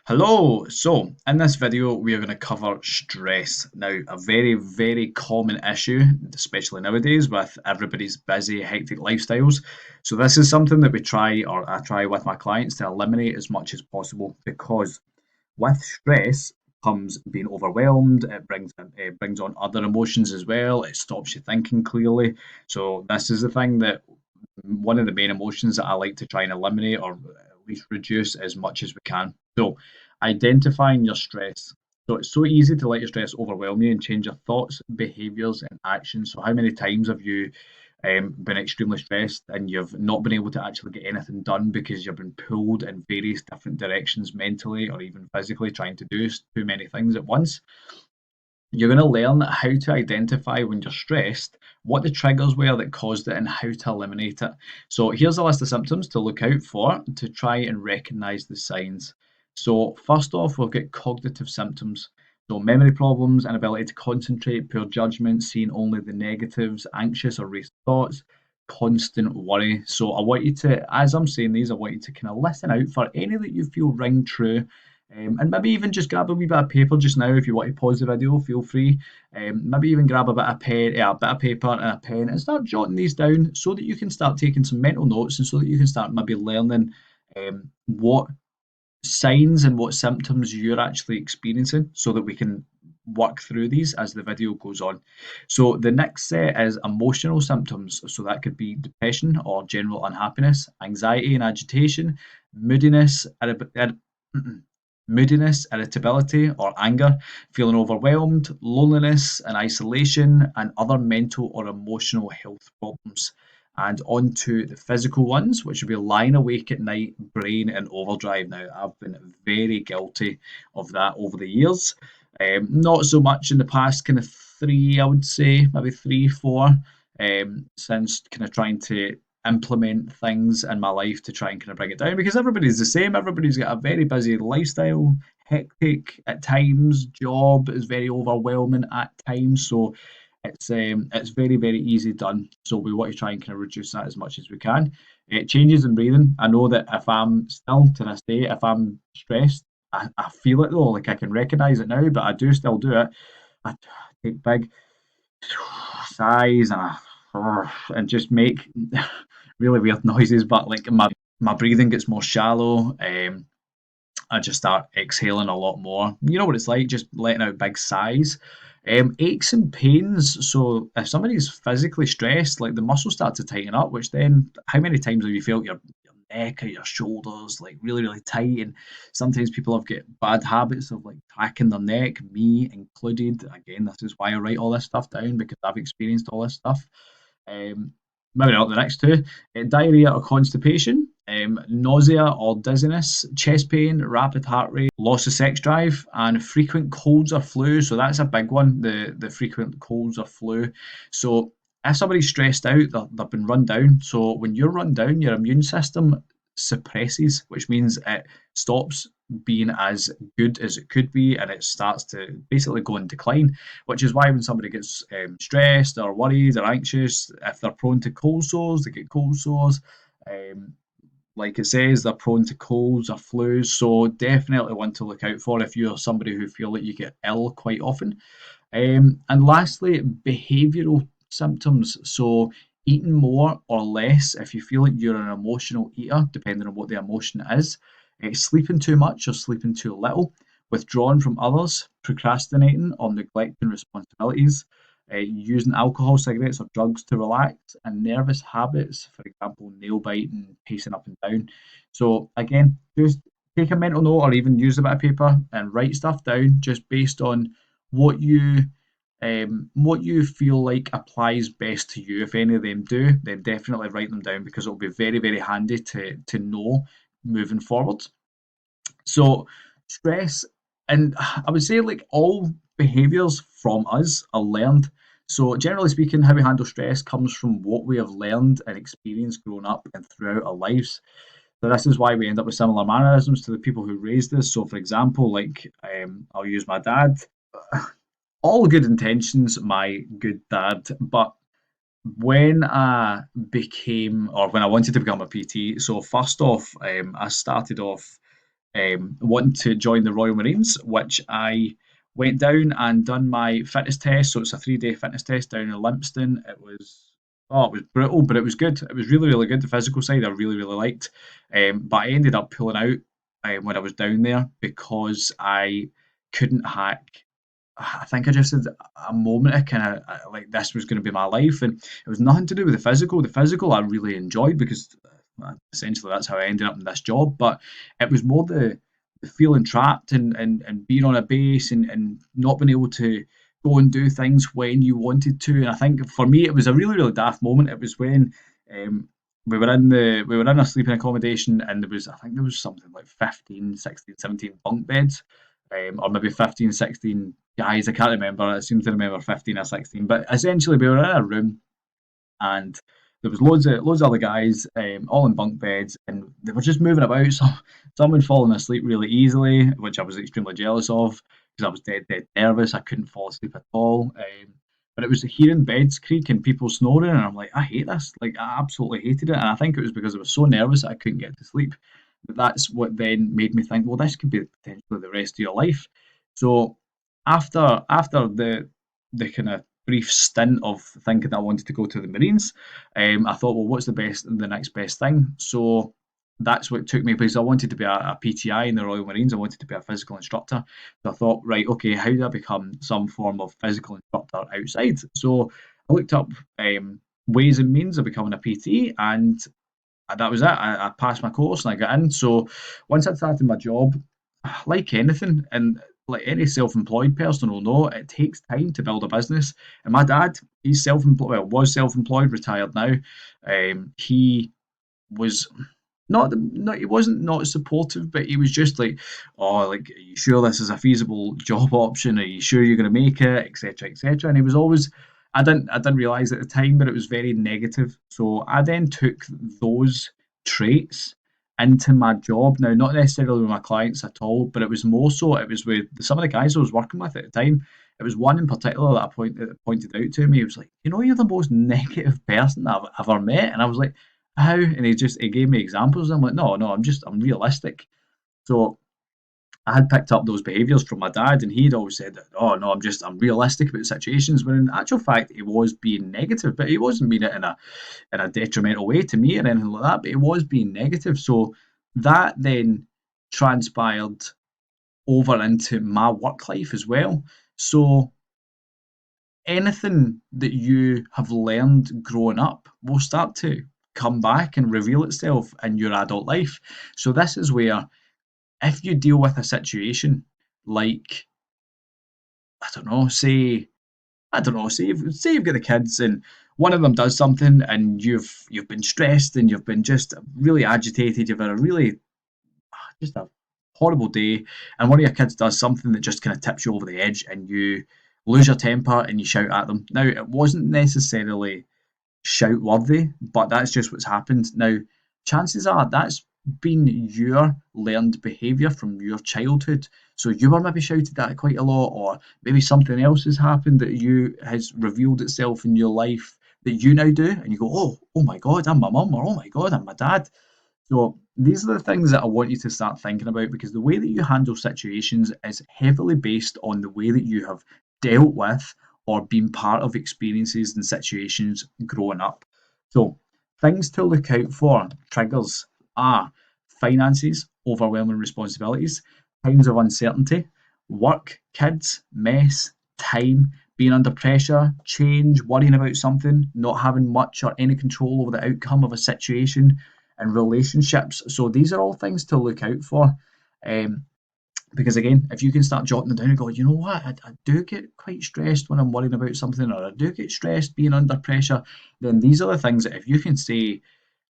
Hello, so in this video we are going to cover stress. Now, a very, very common issue, especially nowadays with everybody's busy, hectic lifestyles. So this is something that we try, or I try with my clients to eliminate as much as possible because with stress comes being overwhelmed. It brings on other emotions as well. It stops you thinking clearly. So this is the thing that one of the main emotions that I like to try and eliminate or at least reduce as much as we can. So, identifying your stress. So, it's so easy to let your stress overwhelm you and change your thoughts, behaviors, and actions. So, how many times have you been extremely stressed and you've not been able to actually get anything done because you've been pulled in various different directions mentally or even physically trying to do too many things at once? You're going to learn how to identify when you're stressed, what the triggers were that caused it, and how to eliminate it. So, here's a list of symptoms to look out for to try and recognize the signs. So, first off, we've got cognitive symptoms. So, memory problems, inability to concentrate, poor judgment, seeing only the negatives, anxious or racing thoughts, constant worry. So, I want you to, as I'm saying these, I want you to kind of listen out for any that you feel ring true, and maybe even just grab a wee bit of paper just now if you want to pause the video, feel free. Maybe even grab a bit of a bit of paper and a pen and start jotting these down so that you can start taking some mental notes and so that you can start maybe learning what signs and what symptoms you're actually experiencing so that we can work through these as the video goes on. So the next set is emotional symptoms. So that could be depression or general unhappiness, anxiety and agitation, moodiness, moodiness, irritability or anger, feeling overwhelmed, loneliness and isolation, and other mental or emotional health problems. And on to the physical ones, which would be lying awake at night, brain in overdrive. Now, I've been very guilty of that over the years. Not so much in the past kind of three, I would say, maybe three, four, since kind of trying to implement things in my life to try and kind of bring it down because everybody's the same. Everybody's got a very busy lifestyle, hectic at times, job is very overwhelming at times. So it's very, very easy done. So we want to try and kind of reduce that as much as we can. Changes in breathing. I know that if I'm still to this day, if I'm stressed, I feel it though, like I can recognize it now, but I do still do it. I take big sighs and just make really weird noises, but like my breathing gets more shallow. I just start exhaling a lot more. You know what it's like, just letting out big sighs. Aches and pains. So if somebody's physically stressed, like the muscles start to tighten up, which then how many times have you felt your neck or your shoulders like really, really tight? And sometimes people have got bad habits of like cracking their neck, me included. Again, this is why I write all this stuff down because I've experienced all this stuff. Um, Maybe not the next two. Diarrhea or constipation, nausea or dizziness, chest pain, rapid heart rate, loss of sex drive, and frequent colds or flu. So that's a big one, the frequent colds or flu. So if somebody's stressed out, they've been run down. So when you're run down, your immune system suppresses, which means it stops being as good as it could be and it starts to basically go in decline, which is why when somebody gets stressed or worried or anxious, if they're prone to cold sores, they get cold sores. Um, like it says, they're prone to colds or flus. So definitely one to look out for if you're somebody who feel that you get ill quite often. And lastly, behavioural symptoms. So eating more or less if you feel like you're an emotional eater, depending on what the emotion is. Sleeping too much or sleeping too little, withdrawn from others, procrastinating or neglecting responsibilities, using alcohol, cigarettes, or drugs to relax, and nervous habits, for example, nail biting, pacing up and down. So, again, just take a mental note or even use a bit of paper and write stuff down just based on what you feel like applies best to you. If any of them do, then definitely write them down because it'll be very, very handy to know moving forward. So stress, and I would say like all behaviors from us are learned. So generally speaking, how we handle stress comes from what we have learned and experienced growing up and throughout our lives. So this is why we end up with similar mannerisms to the people who raised us. So for example, like I'll use my dad. All good intentions, my good dad, but when I became, or when I wanted to become a PT, so first off, I started off. wanting to join the Royal Marines, which I went down and done my fitness test. So it's a 3 day fitness test down in Limpston. It was brutal, but it was good. It was really, really good. The physical side I really, really liked. But I ended up pulling out when I was down there because I couldn't hack. I think I just had a moment of kind of like this was going to be my life, and it was nothing to do with the physical. The physical I really enjoyed because essentially that's how I ended up in this job. But it was more the feeling trapped and being on a base and not being able to go and do things when you wanted to. And I think for me it was a really really daft moment. It was when um, we were in a sleeping accommodation and I think there was something like 15, 16, 17 bunk beds, or maybe 15, 16 guys. I can't remember. I seem to remember 15 or 16. But essentially, we were in a room and there was loads of other guys, all in bunk beds, and they were just moving about. Some had fallen asleep really easily, which I was extremely jealous of because I was dead nervous. I couldn't fall asleep at all. But it was hearing beds creak and people snoring, and I'm like, I hate this. Like, I absolutely hated it. And I think it was because I was so nervous that I couldn't get to sleep. But that's what then made me think, well, this could be potentially the rest of your life. So after the kind of brief stint of thinking I wanted to go to the Marines, I thought, well, what's the next best thing? So that's what took me because I wanted to be a PTI in the Royal Marines. I wanted to be a physical instructor. So I thought, right, okay, how do I become some form of physical instructor outside? So I looked up ways and means of becoming a PT, and that was it. I passed my course and I got in. So once I started my job, like anything, and like any self-employed person will know, it takes time to build a business. And my dad, he's self-employed, well, was self-employed, retired now. He was not he wasn't not supportive, but he was just like, oh, like, are you sure this is a feasible job option? Are you sure you're going to make it, etc., etc.? And he was always, I didn't realize at the time, but it was very negative. So I then took those traits into my job. Now, not necessarily with my clients at all, but it was more so it was with some of the guys I was working with at the time. It was one in particular that pointed out to me. He was like, you're the most negative person I've ever met, and I was like, how? And he gave me examples. I'm like, no, I'm realistic. So I had picked up those behaviours from my dad, and he'd always said that, oh no, I'm realistic about situations. When in actual fact, he was being negative, but he wasn't being it in a detrimental way to me or anything like that. But he was being negative. So that then transpired over into my work life as well. So anything that you have learned growing up will start to come back and reveal itself in your adult life. So this is where if you deal with a situation like, I don't know, say you've got the kids and one of them does something and you've been stressed and you've been just really agitated, you've had a really just a horrible day, and one of your kids does something that just kind of tips you over the edge and you lose your temper and you shout at them. Now, it wasn't necessarily shout worthy, but that's just what's happened. Now, chances are that's been your learned behaviour from your childhood. So you were maybe shouted at quite a lot, or maybe something else has happened that you has revealed itself in your life that you now do, and you go, oh my God, I'm my mum, or oh my God, I'm my dad. So these are the things that I want you to start thinking about because the way that you handle situations is heavily based on the way that you have dealt with or been part of experiences and situations growing up. So things to look out for, triggers are finances, overwhelming responsibilities, times of uncertainty, work, kids, mess, time, being under pressure, change, worrying about something, not having much or any control over the outcome of a situation, and relationships. So these are all things to look out for. Um, because again, if you can start jotting them down and go, you know what, I do get quite stressed when I'm worrying about something, or I do get stressed being under pressure, then these are the things that if you can say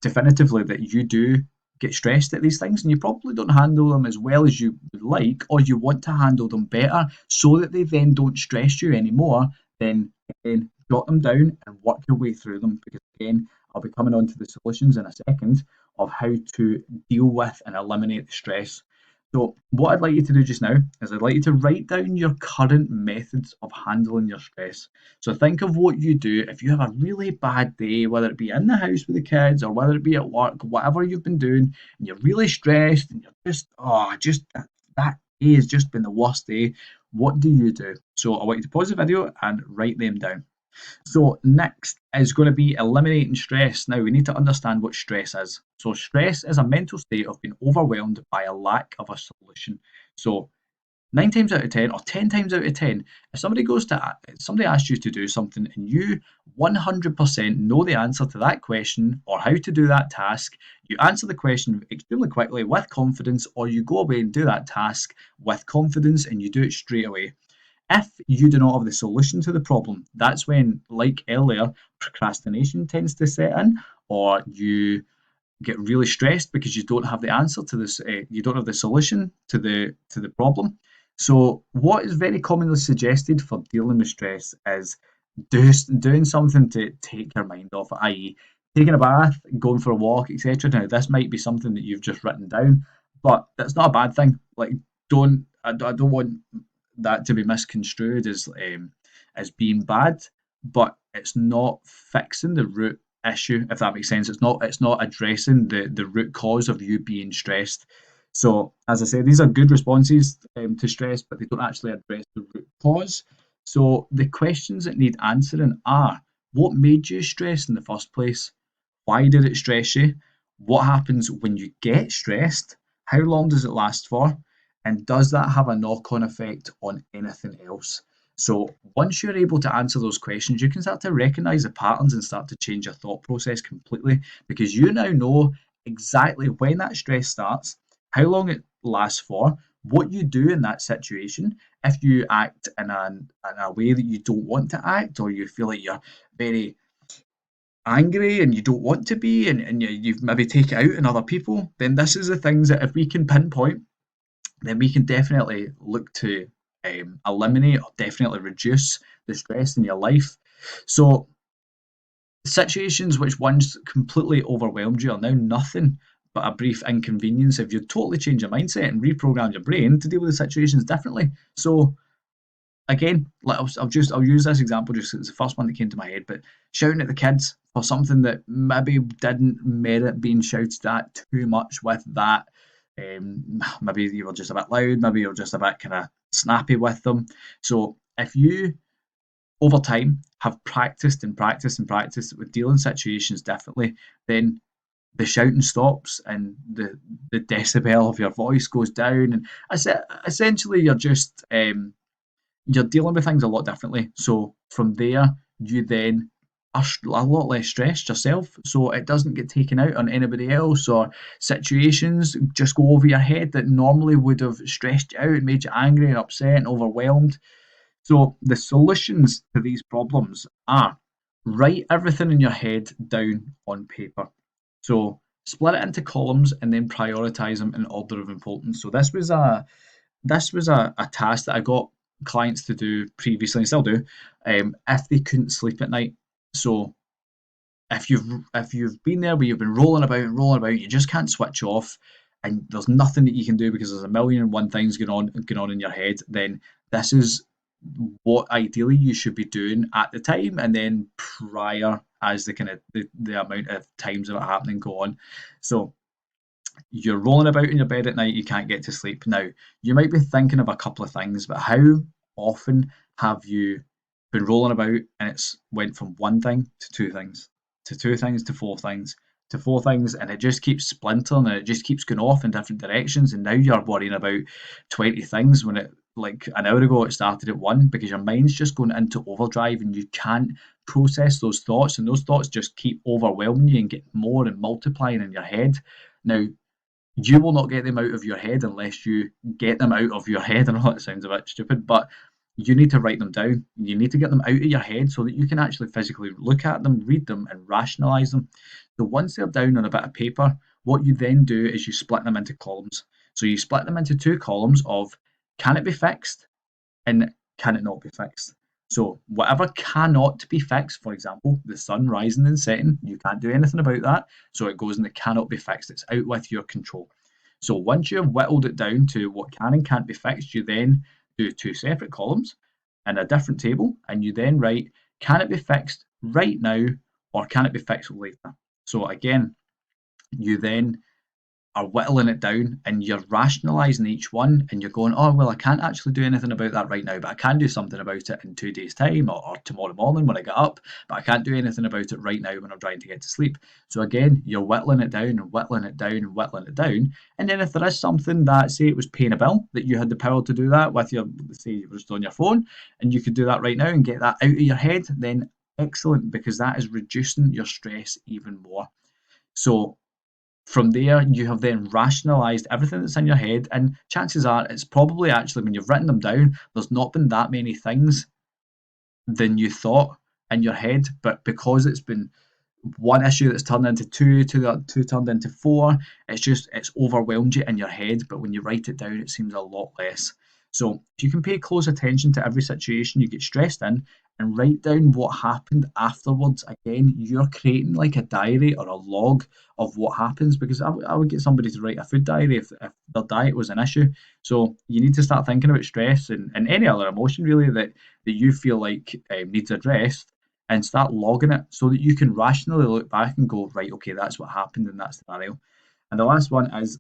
definitively that you do get stressed at these things and you probably don't handle them as well as you would like, or you want to handle them better so that they then don't stress you anymore, then again, jot them down and work your way through them because again, I'll be coming on to the solutions in a second of how to deal with and eliminate the stress. So what I'd like you to do just now is I'd like you to write down your current methods of handling your stress. So think of what you do if you have a really bad day, whether it be in the house with the kids or whether it be at work, whatever you've been doing, and you're really stressed and you're just that day has just been the worst day. What do you do? So I want you to pause the video and write them down. So next is going to be eliminating stress. Now we need to understand what stress is. So stress is a mental state of being overwhelmed by a lack of a solution. So 9 times out of 10 or 10 times out of 10, if somebody asks you to do something and you 100% know the answer to that question or how to do that task, you answer the question extremely quickly with confidence, or you go away and do that task with confidence and you do it straight away. If you do not have the solution to the problem, that's when, like earlier, procrastination tends to set in, or you get really stressed because you don't have the answer to this. You don't have the solution to the problem. So, what is very commonly suggested for dealing with stress is doing something to take your mind off, i.e., taking a bath, going for a walk, etc. Now, this might be something that you've just written down, but that's not a bad thing. Like, I don't want that to be misconstrued as being bad, but it's not fixing the root issue, if that makes sense. It's not addressing the root cause of you being stressed. So, as I said, these are good responses to stress, but they don't actually address the root cause. So, the questions that need answering are: what made you stressed in the first place? Why did it stress you? What happens when you get stressed? How long does it last for? And does that have a knock on effect on anything else? So, once you're able to answer those questions, you can start to recognize the patterns and start to change your thought process completely, because you now know exactly when that stress starts, how long it lasts for, what you do in that situation. If you act in a way that you don't want to act, or you feel like you're very angry and you don't want to be, and you've maybe take it out on other people, then this is the things that if we can pinpoint, then we can definitely look to eliminate or definitely reduce the stress in your life. So situations which once completely overwhelmed you are now nothing but a brief inconvenience if you totally change your mindset and reprogram your brain to deal with the situations differently. So again, like I'll use this example just 'cause it's the first one that came to my head, but shouting at the kids for something that maybe didn't merit being shouted at too much with that. Maybe you were just a bit loud, maybe you were just a bit kind of snappy with them. So if you over time have practiced and practiced and practiced with dealing situations differently, then the shouting stops and the decibel of your voice goes down, and essentially you're dealing with things a lot differently. So from there, you then are a lot less stressed yourself. So it doesn't get taken out on anybody else, or situations just go over your head that normally would have stressed you out and made you angry and upset and overwhelmed. So the solutions to these problems are: write everything in your head down on paper. So split it into columns and then prioritize them in order of importance. So this was a task that I got clients to do previously and still do, if they couldn't sleep at night. So if you've been there where you've been rolling about, you just can't switch off, and there's nothing that you can do because there's a million and one things going on in your head, then this is what ideally you should be doing at the time, and then prior as the kind of the amount of times of it happening go on. So you're rolling about in your bed at night, you can't get to sleep. Now, you might be thinking of a couple of things, but how often have you been rolling about and it's went from one thing to two things, to two things to four things, to four things, and it just keeps splintering and it just keeps going off in different directions, and now you're worrying about 20 things when it, like an hour ago, it started at one, because your mind's just going into overdrive and you can't process those thoughts, and those thoughts just keep overwhelming you and get more and multiplying in your head. Now, you will not get them out of your head unless you get them out of your head. I know that sounds a bit stupid, but you need to write them down. You need to get them out of your head so that you can actually physically look at them, read them, and rationalize them. So once they're down on a bit of paper, what you then do is you split them into columns. So you split them into two columns of: can it be fixed and can it not be fixed? So whatever cannot be fixed, for example, the sun rising and setting, you can't do anything about that. So it goes in the cannot be fixed. It's out with your control. So once you've whittled it down to what can and can't be fixed, you then do two separate columns in a different table, and you then write, can it be fixed right now or can it be fixed later? So again, you then are whittling it down and you're rationalizing each one, and you're going, oh, well, I can't actually do anything about that right now, but I can do something about it in 2 days' time, or tomorrow morning when I get up, but I can't do anything about it right now when I'm trying to get to sleep. So again, you're whittling it down and whittling it down and whittling it down. And then if there is something that, say it was paying a bill, that you had the power to do that with your, say it was on your phone, and you could do that right now and get that out of your head, then excellent, because that is reducing your stress even more. So from there, you have then rationalized everything that's in your head, and chances are it's probably actually, when you've written them down, there's not been that many things than you thought in your head, but because it's been one issue that's turned into two, two turned into four, it's overwhelmed you in your head, but when you write it down, it seems a lot less. So if you can pay close attention to every situation you get stressed in and write down what happened afterwards, again, you're creating like a diary or a log of what happens, because I would get somebody to write a food diary if their diet was an issue. So you need to start thinking about stress and any other emotion really that you feel like needs addressed, and start logging it so that you can rationally look back and go, right, okay, that's what happened in that scenario. And the last one is,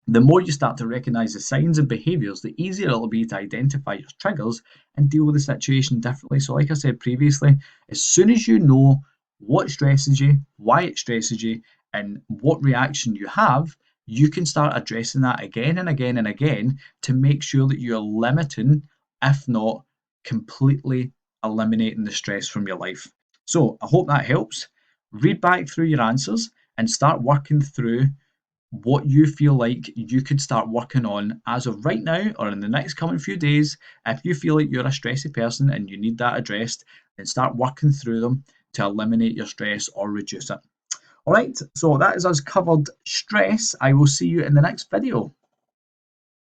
the more you start to recognize the signs and behaviors, the easier it'll be to identify your triggers and deal with the situation differently. So, like I said previously, as soon as you know what stresses you, why it stresses you, and what reaction you have, you can start addressing that again and again and again to make sure that you're limiting, if not completely eliminating the stress from your life. So, I hope that helps. Read back through your answers and start working through what you feel like you could start working on as of right now or in the next coming few days. If you feel like you're a stressy person and you need that addressed, then start working through them to eliminate your stress or reduce it. All right, so that is us covered stress. I will see you in the next video.